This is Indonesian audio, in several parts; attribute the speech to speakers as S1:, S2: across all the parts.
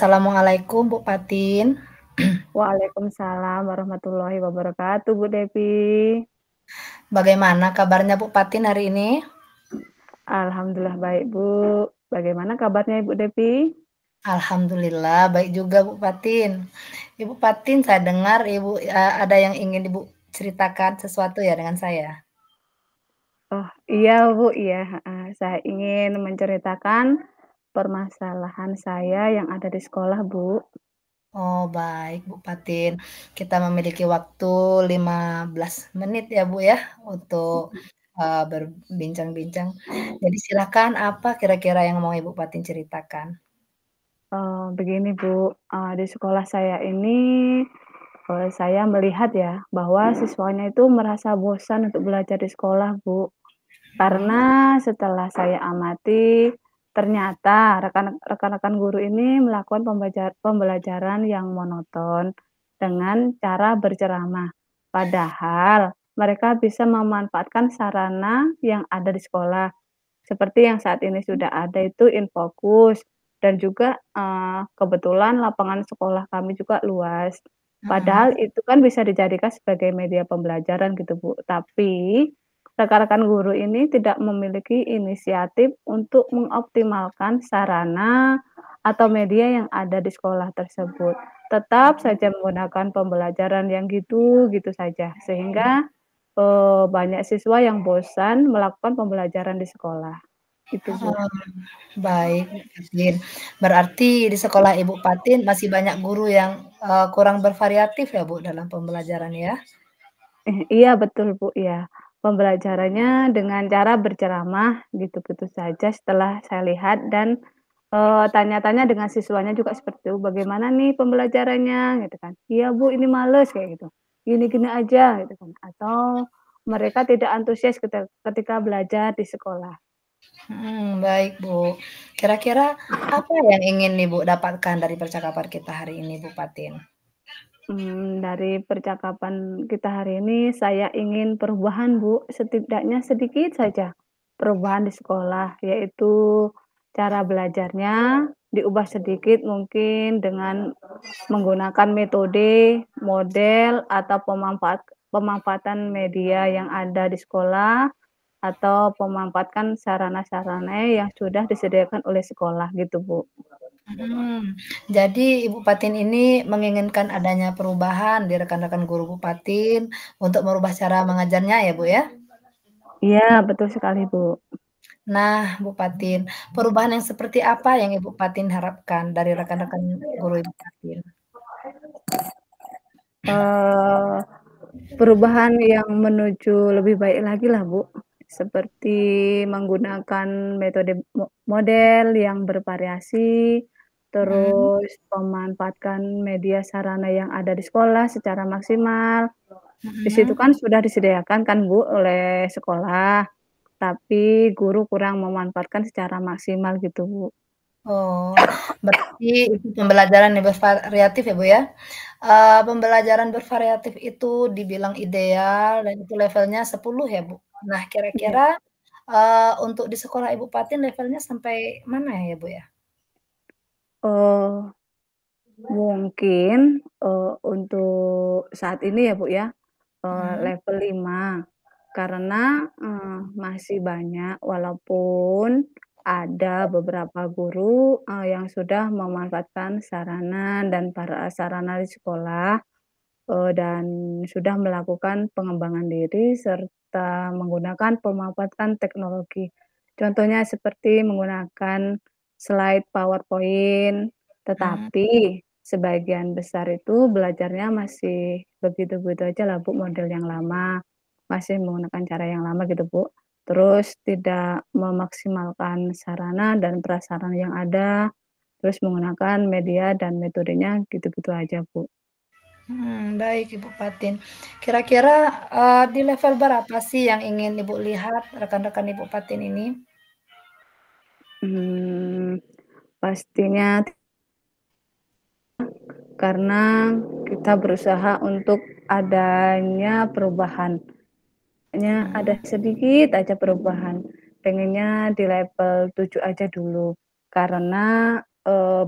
S1: Assalamualaikum Bu Patin.
S2: Waalaikumsalam warahmatullahi wabarakatuh, Bu Devi.
S1: Bagaimana kabarnya Bu Patin hari ini?
S2: Alhamdulillah baik, Bu. Bagaimana kabarnya Ibu Devi?
S1: Alhamdulillah baik juga Bu Patin. Ibu Patin, saya dengar Ibu ada yang ingin Ibu ceritakan sesuatu ya dengan saya?
S2: Oh, iya, Bu, iya, heeh. Saya ingin menceritakan permasalahan saya yang ada di sekolah, Bu.
S1: Oh baik Bu Patin, kita memiliki waktu 15 menit ya Bu ya untuk berbincang-bincang. Jadi silakan apa kira-kira yang mau Ibu Patin ceritakan?
S2: Begini, Bu, di sekolah saya ini, saya melihat ya bahwa siswanya itu merasa bosan untuk belajar di sekolah, Bu.
S1: Mhm.
S2: Karena setelah saya amati, ternyata rekan-rekan guru ini melakukan pembelajaran yang monoton dengan cara berceramah. Padahal mereka bisa memanfaatkan sarana yang ada di sekolah. Seperti yang saat ini sudah ada itu Infocus dan juga, kebetulan lapangan sekolah kami juga luas.
S1: Mhm.
S2: Padahal itu kan bisa dijadikan sebagai media pembelajaran gitu, Bu. Tapi rekan-rekan guru ini tidak memiliki inisiatif untuk mengoptimalkan sarana atau media yang ada di sekolah tersebut. Tetap saja menggunakan pembelajaran yang gitu-gitu saja, sehingga, banyak siswa yang bosan melakukan pembelajaran di sekolah. Itu, Bu.
S1: Oh, baik Bu Patin. Berarti di sekolah Ibu Patin masih banyak guru yang, kurang bervariatif ya Bu dalam pembelajaran ya?
S2: Iya betul, Bu, iya. Pembelajarannya dengan cara berceramah gitu-gitu saja setelah saya lihat dan, tanya-tanya dengan siswanya juga seperti itu, "Bagaimana nih pembelajarannya?" Gitu kan. "Iya, Bu, ini males," kayak gitu. "Gini-gini aja," gitu kan. Atau mereka tidak antusias ketika belajar di sekolah.
S1: Baik Bu. Kira-kira apa yang ingin Ibu dapatkan dari percakapan kita hari ini Bu Patin?
S2: Dari percakapan kita hari ini saya ingin perubahan, Bu, setidaknya sedikit saja perubahan di sekolah, yaitu cara belajarnya diubah sedikit mungkin dengan menggunakan metode, model, atau pemanfaatan media yang ada di sekolah, atau memanfaatkan sarana-sarana yang sudah disediakan oleh sekolah gitu, Bu.
S1: Mhm. Jadi Ibu Patin ini menginginkan adanya perubahan di rekan-rekan guru Bu Patin untuk merubah cara mengajarnya ya Bu ya?
S2: Iya, betul sekali, Bu.
S1: Nah Bu Patin, perubahan yang seperti apa yang Ibu Patin harapkan dari rekan-rekan guru Ibu Patin?
S2: Eee Perubahan yang menuju lebih baik lagi lah, Bu. Seperti menggunakan metode model yang bervariasi,
S1: Mhm,
S2: terus memanfaatkan media sarana yang ada di sekolah secara maksimal. Di situ
S1: mhm.
S2: kan sudah disediakan kan, Bu, oleh sekolah, tapi guru kurang memanfaatkan secara maksimal gitu, Bu.
S1: Oh, berarti itu pembelajaran yang bervariatif ya, Bu, ya? Pembelajaran bervariatif itu dibilang ideal dan itu levelnya 10 ya, Bu? Nah,
S2: Iya.
S1: kira-kira, untuk di sekolah Ibu Patin levelnya sampai mana ya, Bu, ya?
S2: Oh, mungkin, untuk saat ini ya, Bu, ya,
S1: Mhm,
S2: level 5 karena, masih banyak walaupun ada beberapa guru, yang sudah memanfaatkan sarana dan prasarana di sekolah, dan sudah melakukan pengembangan diri serta menggunakan pemanfaatan teknologi. Contohnya seperti menggunakan slide PowerPoint,
S1: mhm.
S2: tetapi sebagian besar itu belajarnya masih begitu-begitu aja lah, Bu, model yang lama, masih menggunakan cara yang lama gitu, Bu. Terus tidak memaksimalkan sarana dan prasarana yang ada, terus menggunakan media dan metodenya gitu-gitu aja, Bu.
S1: Baik Ibu Patin. Kira-kira, di level berapa sih yang ingin Ibu lihat rekan-rekan Ibu Patin ini?
S2: Mmm, pastinya karena kita berusaha untuk adanya perubahan. Hanya ada
S1: Mhm,
S2: sedikit aja perubahan, pengennya di level 7 aja dulu. Karena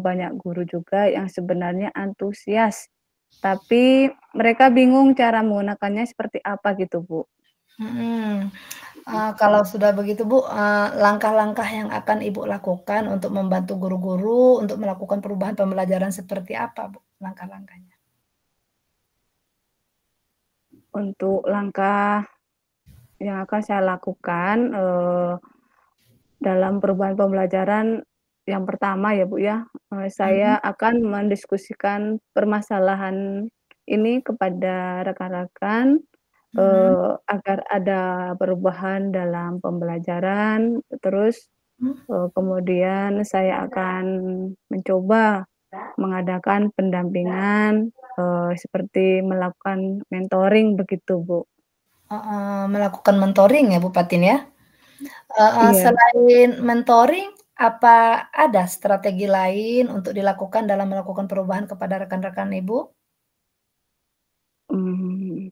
S2: banyak guru juga yang sebenarnya antusias, tapi mereka bingung cara menggunakannya seperti apa gitu, Bu.
S1: Mhm. Kalau sudah begitu Bu, langkah-langkah yang akan Ibu lakukan untuk membantu guru-guru untuk melakukan perubahan pembelajaran seperti apa Bu, langkah-langkahnya?
S2: Untuk langkah yang akan saya lakukan, dalam perubahan pembelajaran yang pertama ya, Bu, ya,
S1: Mhm
S2: saya akan mendiskusikan permasalahan ini kepada rekan-rekan,
S1: mhm
S2: agar ada perubahan dalam pembelajaran, terus,
S1: mhm.
S2: kemudian saya akan mencoba mengadakan pendampingan, seperti melakukan mentoring begitu, Bu.
S1: Heeh, melakukan mentoring ya Bu Patin ya? Heeh,
S2: Iya,
S1: selain mentoring, apa ada strategi lain untuk dilakukan dalam melakukan perubahan kepada rekan-rekan Ibu?
S2: mmm.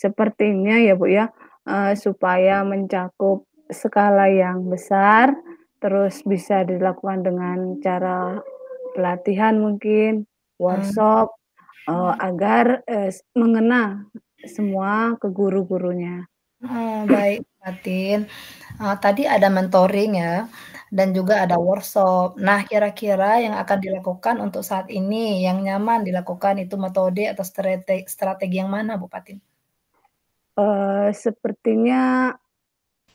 S2: Sepertinya ya, Bu, ya, supaya mencakup skala yang besar, terus bisa dilakukan dengan cara pelatihan mungkin,
S1: Mmm,
S2: workshop, agar, mengena semua ke guru-gurunya.
S1: baik Fatin. Tadi ada mentoring ya, dan juga ada workshop. Nah, kira-kira yang akan dilakukan untuk saat ini, yang nyaman dilakukan itu metode atau strategi yang mana Bu Patin?
S2: Sepertinya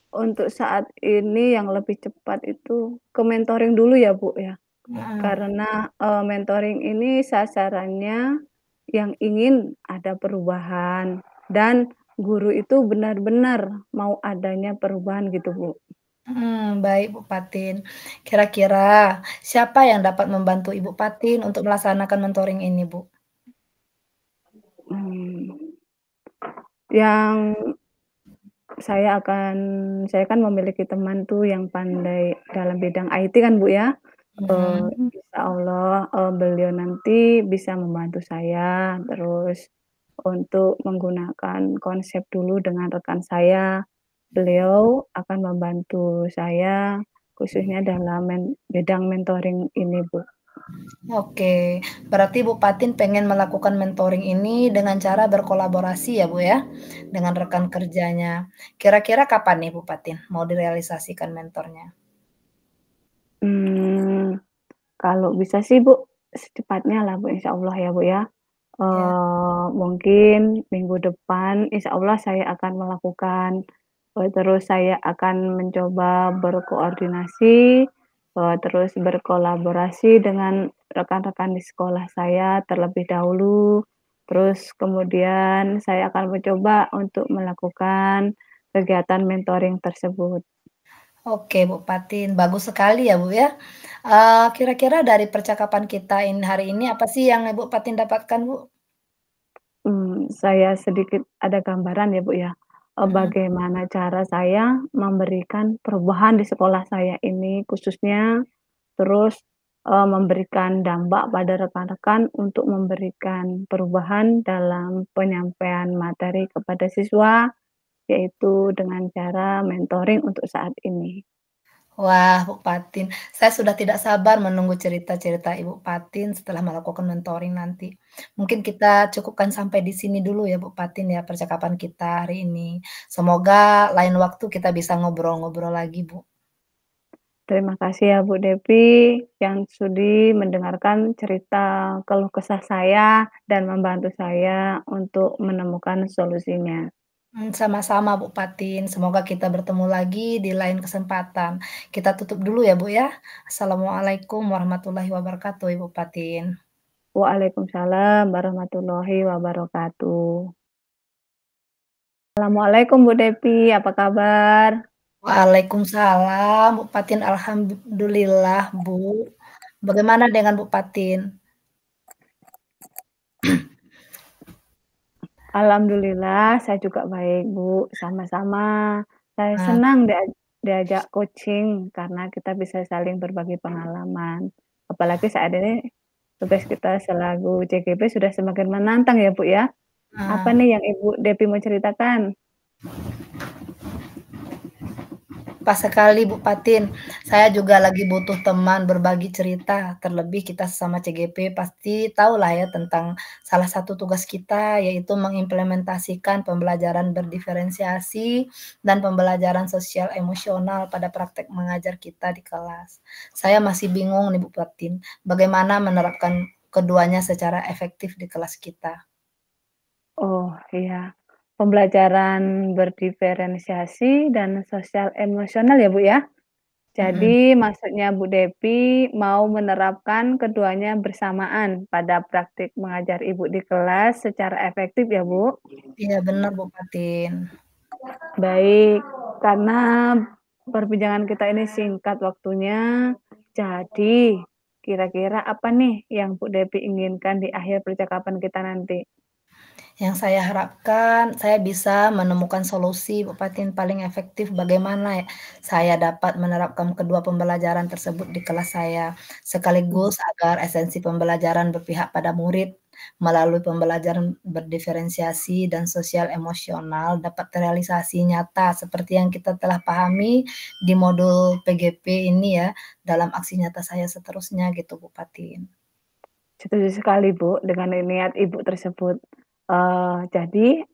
S2: untuk saat ini yang lebih cepat itu ke mentoring dulu ya, Bu, ya.
S1: Mhm.
S2: Karena, mentoring ini sasarannya yang ingin ada perubahan dan guru itu benar-benar mau adanya perubahan gitu, Bu.
S1: Baik Bu Patin. Kira-kira siapa yang dapat membantu Ibu Patin untuk melaksanakan mentoring ini, Bu?
S2: Mmm, yang saya kan memiliki teman tuh yang pandai dalam bidang IT kan, Bu, ya.
S1: Mhm.
S2: Insyaallah, beliau nanti bisa membantu saya, terus untuk menggunakan konsep dulu dengan rekan saya, beliau akan membantu saya khususnya dalam bidang mentoring ini, Bu.
S1: Oke, berarti Bu Patin pengen melakukan mentoring ini dengan cara berkolaborasi ya, Bu, ya, dengan rekan kerjanya. Kira-kira kapan nih Bu Patin mau direalisasikan mentornya?
S2: Mmm, Kalau bisa sih, Bu, secepatnya lah, Bu, insyaallah ya, Bu, ya.
S1: Ya.
S2: Mungkin minggu depan insyaallah saya akan melakukan, terus saya akan mencoba berkoordinasi, terus berkolaborasi dengan rekan-rekan di sekolah saya terlebih dahulu, terus kemudian saya akan mencoba untuk melakukan kegiatan mentoring tersebut.
S1: Oke Bu Patin, bagus sekali ya Bu ya. Kira-kira dari percakapan kita hari ini apa sih yang Ibu Patin dapatkan Bu?
S2: Saya sedikit ada gambaran ya, Bu, ya,
S1: Mhm.
S2: bagaimana cara saya memberikan perubahan di sekolah saya ini khususnya, terus, memberikan dampak pada rekan-rekan untuk memberikan perubahan dalam penyampaian materi kepada siswa, yaitu dengan cara mentoring untuk saat ini.
S1: Wah, Bu Patin, saya sudah tidak sabar menunggu cerita-cerita Ibu Patin setelah melakukan mentoring nanti. Mungkin kita cukupkan sampai di sini dulu ya Bu Patin ya percakapan kita hari ini. Semoga lain waktu kita bisa ngobrol-ngobrol lagi Bu.
S2: Terima kasih ya, Bu Devi, yang sudi mendengarkan cerita keluh kesah saya dan membantu saya untuk menemukan solusinya.
S1: Sama-sama Bu Patin, semoga kita bertemu lagi di lain kesempatan. Kita tutup dulu ya Bu ya. Assalamualaikum warahmatullahi wabarakatuh Ibu Patin.
S2: Waalaikumsalam warahmatullahi wabarakatuh. Assalamualaikum Bu Devi, apa kabar?
S1: Waalaikumsalam Bu Patin, alhamdulillah Bu. Bagaimana dengan Bu Patin?
S2: Alhamdulillah saya juga baik Bu, sama-sama. Saya
S1: Nah,
S2: senang diajak coaching karena kita bisa saling berbagi pengalaman. Apalagi saat ini tugas kita selaku CGP sudah semakin menantang ya Bu ya. Apa
S1: nah,
S2: nih yang Ibu Devi mau ceritakan?
S1: Pas sekali Bu Patin, saya juga lagi butuh teman berbagi cerita, terlebih kita sesama CGP pasti tahulah ya tentang salah satu tugas kita, yaitu mengimplementasikan pembelajaran berdiferensiasi dan pembelajaran sosial emosional pada praktek mengajar kita di kelas. Saya masih bingung nih Bu Patin, bagaimana menerapkan keduanya secara efektif di kelas kita.
S2: Oh, iya. Pembelajaran berdiferensiasi dan sosial emosional ya, Bu, ya?
S1: Mhm.
S2: Jadi maksudnya Bu Devi mau menerapkan keduanya bersamaan pada praktik mengajar Ibu di kelas secara efektif ya, Bu?
S1: Iya benar Bu Patin.
S2: Baik, karena perbincangan kita ini singkat waktunya, jadi kira-kira apa nih yang Bu Devi inginkan di akhir percakapan kita nanti?
S1: Yang saya harapkan, saya bisa menemukan solusi Bu Patin paling efektif bagaimana ya saya dapat menerapkan kedua pembelajaran tersebut di kelas saya,
S2: Mhm.
S1: sekaligus agar esensi pembelajaran berpihak pada murid melalui pembelajaran berdiferensiasi dan sosial emosional dapat terrealisasi nyata seperti yang kita telah pahami di modul PGP ini ya, dalam aksi nyata saya seterusnya gitu Bu Patin.
S2: Setuju sekali, Bu, dengan niat Ibu tersebut. Jadi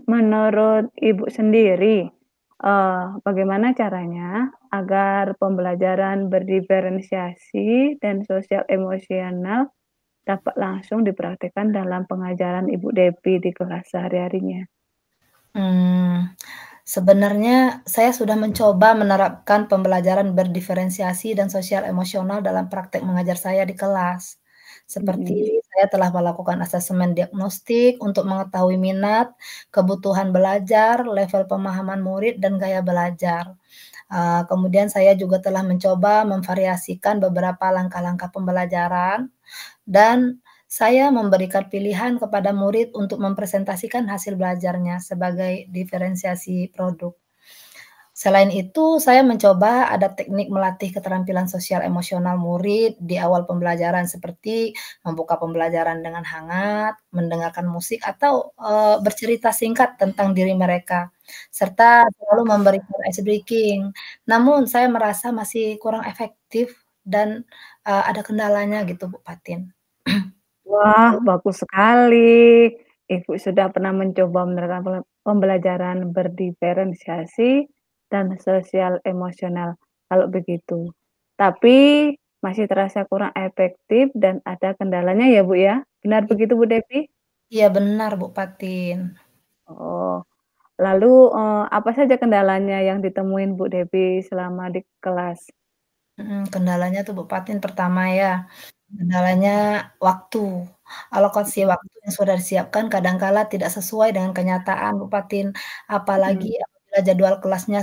S2: menurut Ibu sendiri, bagaimana caranya agar pembelajaran berdiferensiasi dan sosial emosional dapat langsung dipraktikkan dalam pengajaran Ibu Devi di kelas sehari-harinya?
S1: Mmm, sebenarnya saya sudah mencoba menerapkan pembelajaran berdiferensiasi dan sosial emosional dalam praktek mengajar saya di kelas.
S2: Mhm.
S1: Seperti saya telah melakukan asesmen diagnostik untuk mengetahui minat, kebutuhan belajar, level pemahaman murid, dan gaya belajar. Kemudian saya juga telah mencoba memvariasikan beberapa langkah-langkah pembelajaran dan saya memberikan pilihan kepada murid untuk mempresentasikan hasil belajarnya sebagai diferensiasi produk. Selain itu, saya mencoba ada teknik melatih keterampilan sosial emosional murid di awal pembelajaran seperti membuka pembelajaran dengan hangat, mendengarkan musik atau, bercerita singkat tentang diri mereka, serta selalu memberikan ice breaking. Namun saya merasa masih kurang efektif dan, ada kendalanya gitu Bu Patin.
S2: Wah, bagus sekali. Ibu sudah pernah mencoba menerapkan pembelajaran berdiferensiasi dan sosial emosional, kalau begitu. Tapi masih terasa kurang efektif dan ada kendalanya ya, Bu, ya? Benar begitu, Bu Devi?
S1: Iya benar Bu Patin.
S2: Oh, lalu, apa saja kendalanya yang ditemuin Bu Devi selama di kelas?
S1: Kendalanya tuh Bu Patin pertama ya, kendalanya waktu. Alokasi waktu yang sudah disiapkan kadang kala tidak sesuai dengan kenyataan Bu Patin, apalagi
S2: Mhm,
S1: apabila jadwal kelasnya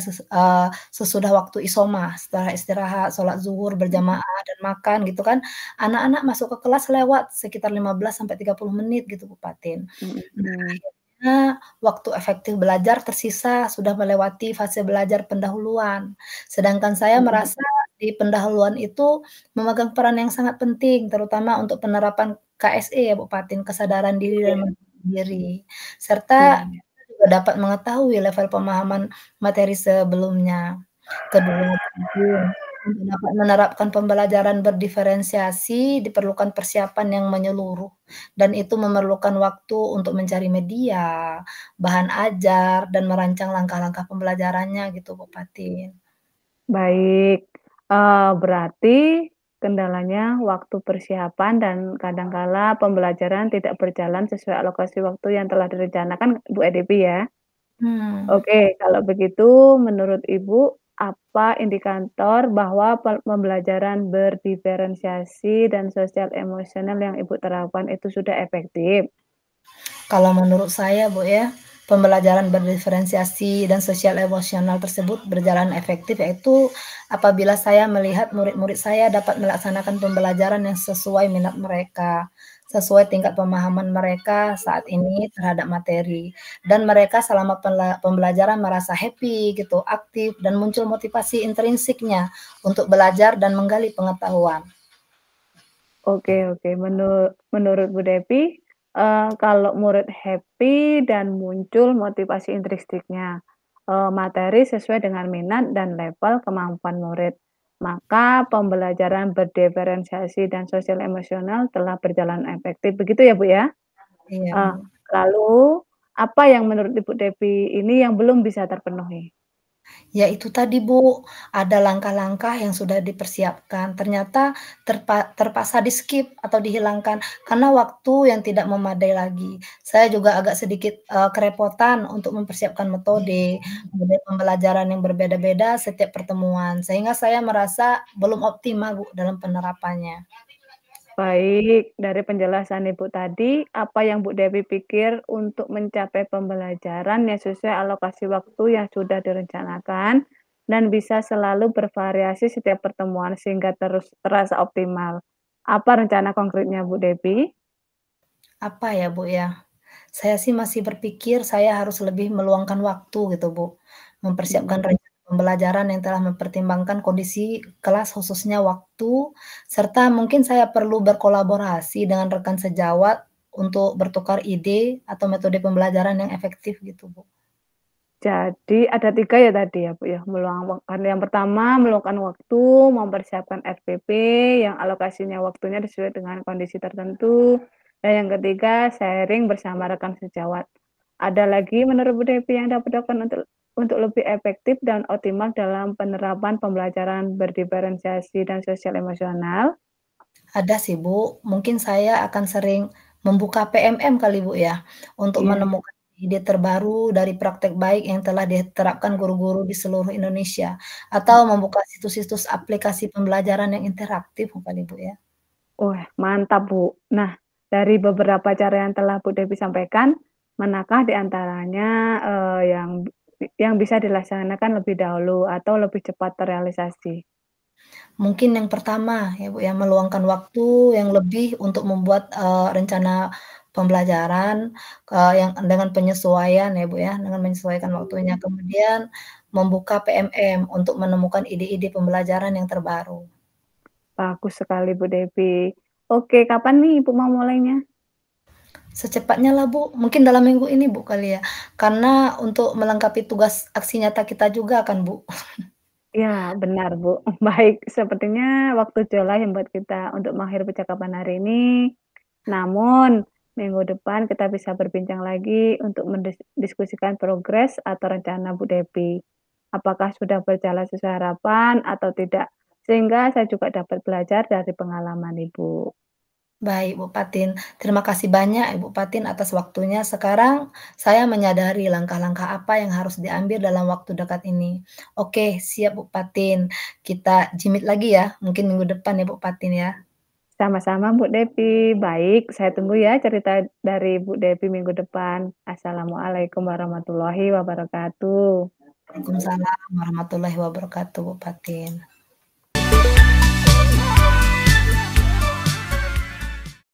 S1: sesudah waktu isoma, setelah istirahat, sholat zuhur berjamaah dan makan gitu kan, anak-anak masuk ke kelas lewat sekitar 15 sampai 30 menit gitu Bu Patin.
S2: mhm
S1: Nah
S2: mhm.
S1: akhirnya waktu efektif belajar tersisa sudah melewati fase belajar pendahuluan, sedangkan saya
S2: Mhm
S1: merasa di pendahuluan itu memegang peran yang sangat penting, terutama untuk penerapan KSE ya Bu Patin, kesadaran diri dan
S2: iya
S1: mandiri,
S2: iya
S1: serta
S2: iya.
S1: kita juga dapat mengetahui level pemahaman materi sebelumnya. Kedua penting, untuk dapat menerapkan pembelajaran berdiferensiasi diperlukan persiapan yang menyeluruh, dan itu memerlukan waktu untuk mencari media, bahan ajar, dan merancang langkah-langkah pembelajarannya gitu Bu Patin.
S2: Baik, berarti kendalanya waktu persiapan dan kadangkala pembelajaran tidak berjalan sesuai alokasi waktu yang telah direncanakan Bu EDP ya?
S1: Mmm.
S2: Oke, kalau begitu menurut Ibu, apa indikator bahwa pembelajaran berdiferensiasi dan sosial emosional yang Ibu terapkan itu sudah efektif?
S1: Kalau menurut saya, Bu, ya, pembelajaran berdiferensiasi dan sosial emosional tersebut berjalan efektif, yaitu apabila saya melihat murid-murid saya dapat melaksanakan pembelajaran yang sesuai minat mereka, sesuai tingkat pemahaman mereka saat ini terhadap materi, dan mereka selama pembelajaran merasa happy gitu, aktif, dan muncul motivasi intrinsiknya untuk belajar dan menggali pengetahuan.
S2: Oke oke, menurut Bu Devi, kalau murid happy dan muncul motivasi intrinstiknya. materi sesuai dengan minat dan level kemampuan murid. Maka pembelajaran berdiferensiasi dan sosial emosional telah berjalan efektif. Begitu ya, Bu, ya?
S1: Iya,
S2: Eee,
S1: Bu.
S2: Lalu apa yang menurut Ibu Devi ini yang belum bisa terpenuhi?
S1: Ya itu tadi Bu, ada langkah-langkah yang sudah dipersiapkan, ternyata terpaksa di-skip atau dihilangkan karena waktu yang tidak memadai lagi. Saya juga agak sedikit, kerepotan untuk mempersiapkan metode, model pembelajaran yang berbeda-beda setiap pertemuan, sehingga saya merasa belum optimal Bu dalam penerapannya.
S2: Baik, dari penjelasan Ibu tadi, apa yang Bu Devi pikir untuk mencapai pembelajaran yang sesuai alokasi waktu yang sudah direncanakan dan bisa selalu bervariasi setiap pertemuan sehingga terus terasa optimal. Apa rencana konkretnya Bu Devi?
S1: Apa ya Bu ya, saya sih masih berpikir saya harus lebih meluangkan waktu gitu Bu, mempersiapkan
S2: Mhm.
S1: rencana pembelajaran yang telah mempertimbangkan kondisi kelas khususnya waktu, serta mungkin saya perlu berkolaborasi dengan rekan sejawat untuk bertukar ide atau metode pembelajaran yang efektif gitu Bu.
S2: Jadi ada 3 ya tadi ya, Bu, ya, meluangkan yang pertama meluangkan waktu, mempersiapkan RPP yang alokasinya waktunya sesuai dengan kondisi tertentu, dan yang ketiga sharing bersama rekan sejawat. Ada lagi menurut Bu Devi yang dapat dilakukan untuk lebih efektif dan optimal dalam penerapan pembelajaran berdiferensiasi dan sosial emosional?
S1: Ada sih Bu, mungkin saya akan sering membuka PMM kali Bu ya, untuk
S2: Iya.
S1: menemukan ide terbaru dari praktek baik yang telah diterapkan guru-guru di seluruh Indonesia, atau membuka situs-situs aplikasi pembelajaran yang interaktif kali Bu ya.
S2: Wah, mantap, Bu. Nah, dari beberapa cara yang telah Bu Devi sampaikan, manakah di antaranya, yang bisa dilaksanakan lebih dahulu atau lebih cepat terrealisasi?
S1: Mungkin yang pertama ya Bu ya, meluangkan waktu yang lebih untuk membuat, rencana pembelajaran, yang dengan penyesuaian ya Bu ya, dengan menyesuaikan waktunya. Kemudian membuka PMM untuk menemukan ide-ide pembelajaran yang terbaru.
S2: Bagus sekali, Bu Devi. Oke, kapan nih Ibu mau mulainya?
S1: Secepatnya lah Bu, mungkin dalam minggu ini Bu kali ya, karena untuk melengkapi tugas aksi nyata kita juga kan Bu.
S2: Ya, benar, Bu. Baik, sepertinya waktu jauhlah yang buat kita untuk mengakhiri percakapan hari ini. Namun, minggu depan kita bisa berbincang lagi untuk mendiskusikan progres atau rencana Bu Devi. Apakah sudah berjalan sesuai harapan atau tidak? Sehingga saya juga dapat belajar dari pengalaman Ibu.
S1: Baik Bu Patin, terima kasih banyak Ibu Patin atas waktunya. Sekarang saya menyadari langkah-langkah apa yang harus diambil dalam waktu dekat ini. Oke, siap Bu Patin. Kita jimit lagi ya, mungkin minggu depan ya Bu Patin ya.
S2: Sama-sama Bu Devi. Baik, saya tunggu ya cerita dari Bu Devi minggu depan. Assalamualaikum warahmatullahi wabarakatuh.
S1: Waalaikumsalam warahmatullahi wabarakatuh Bu Patin.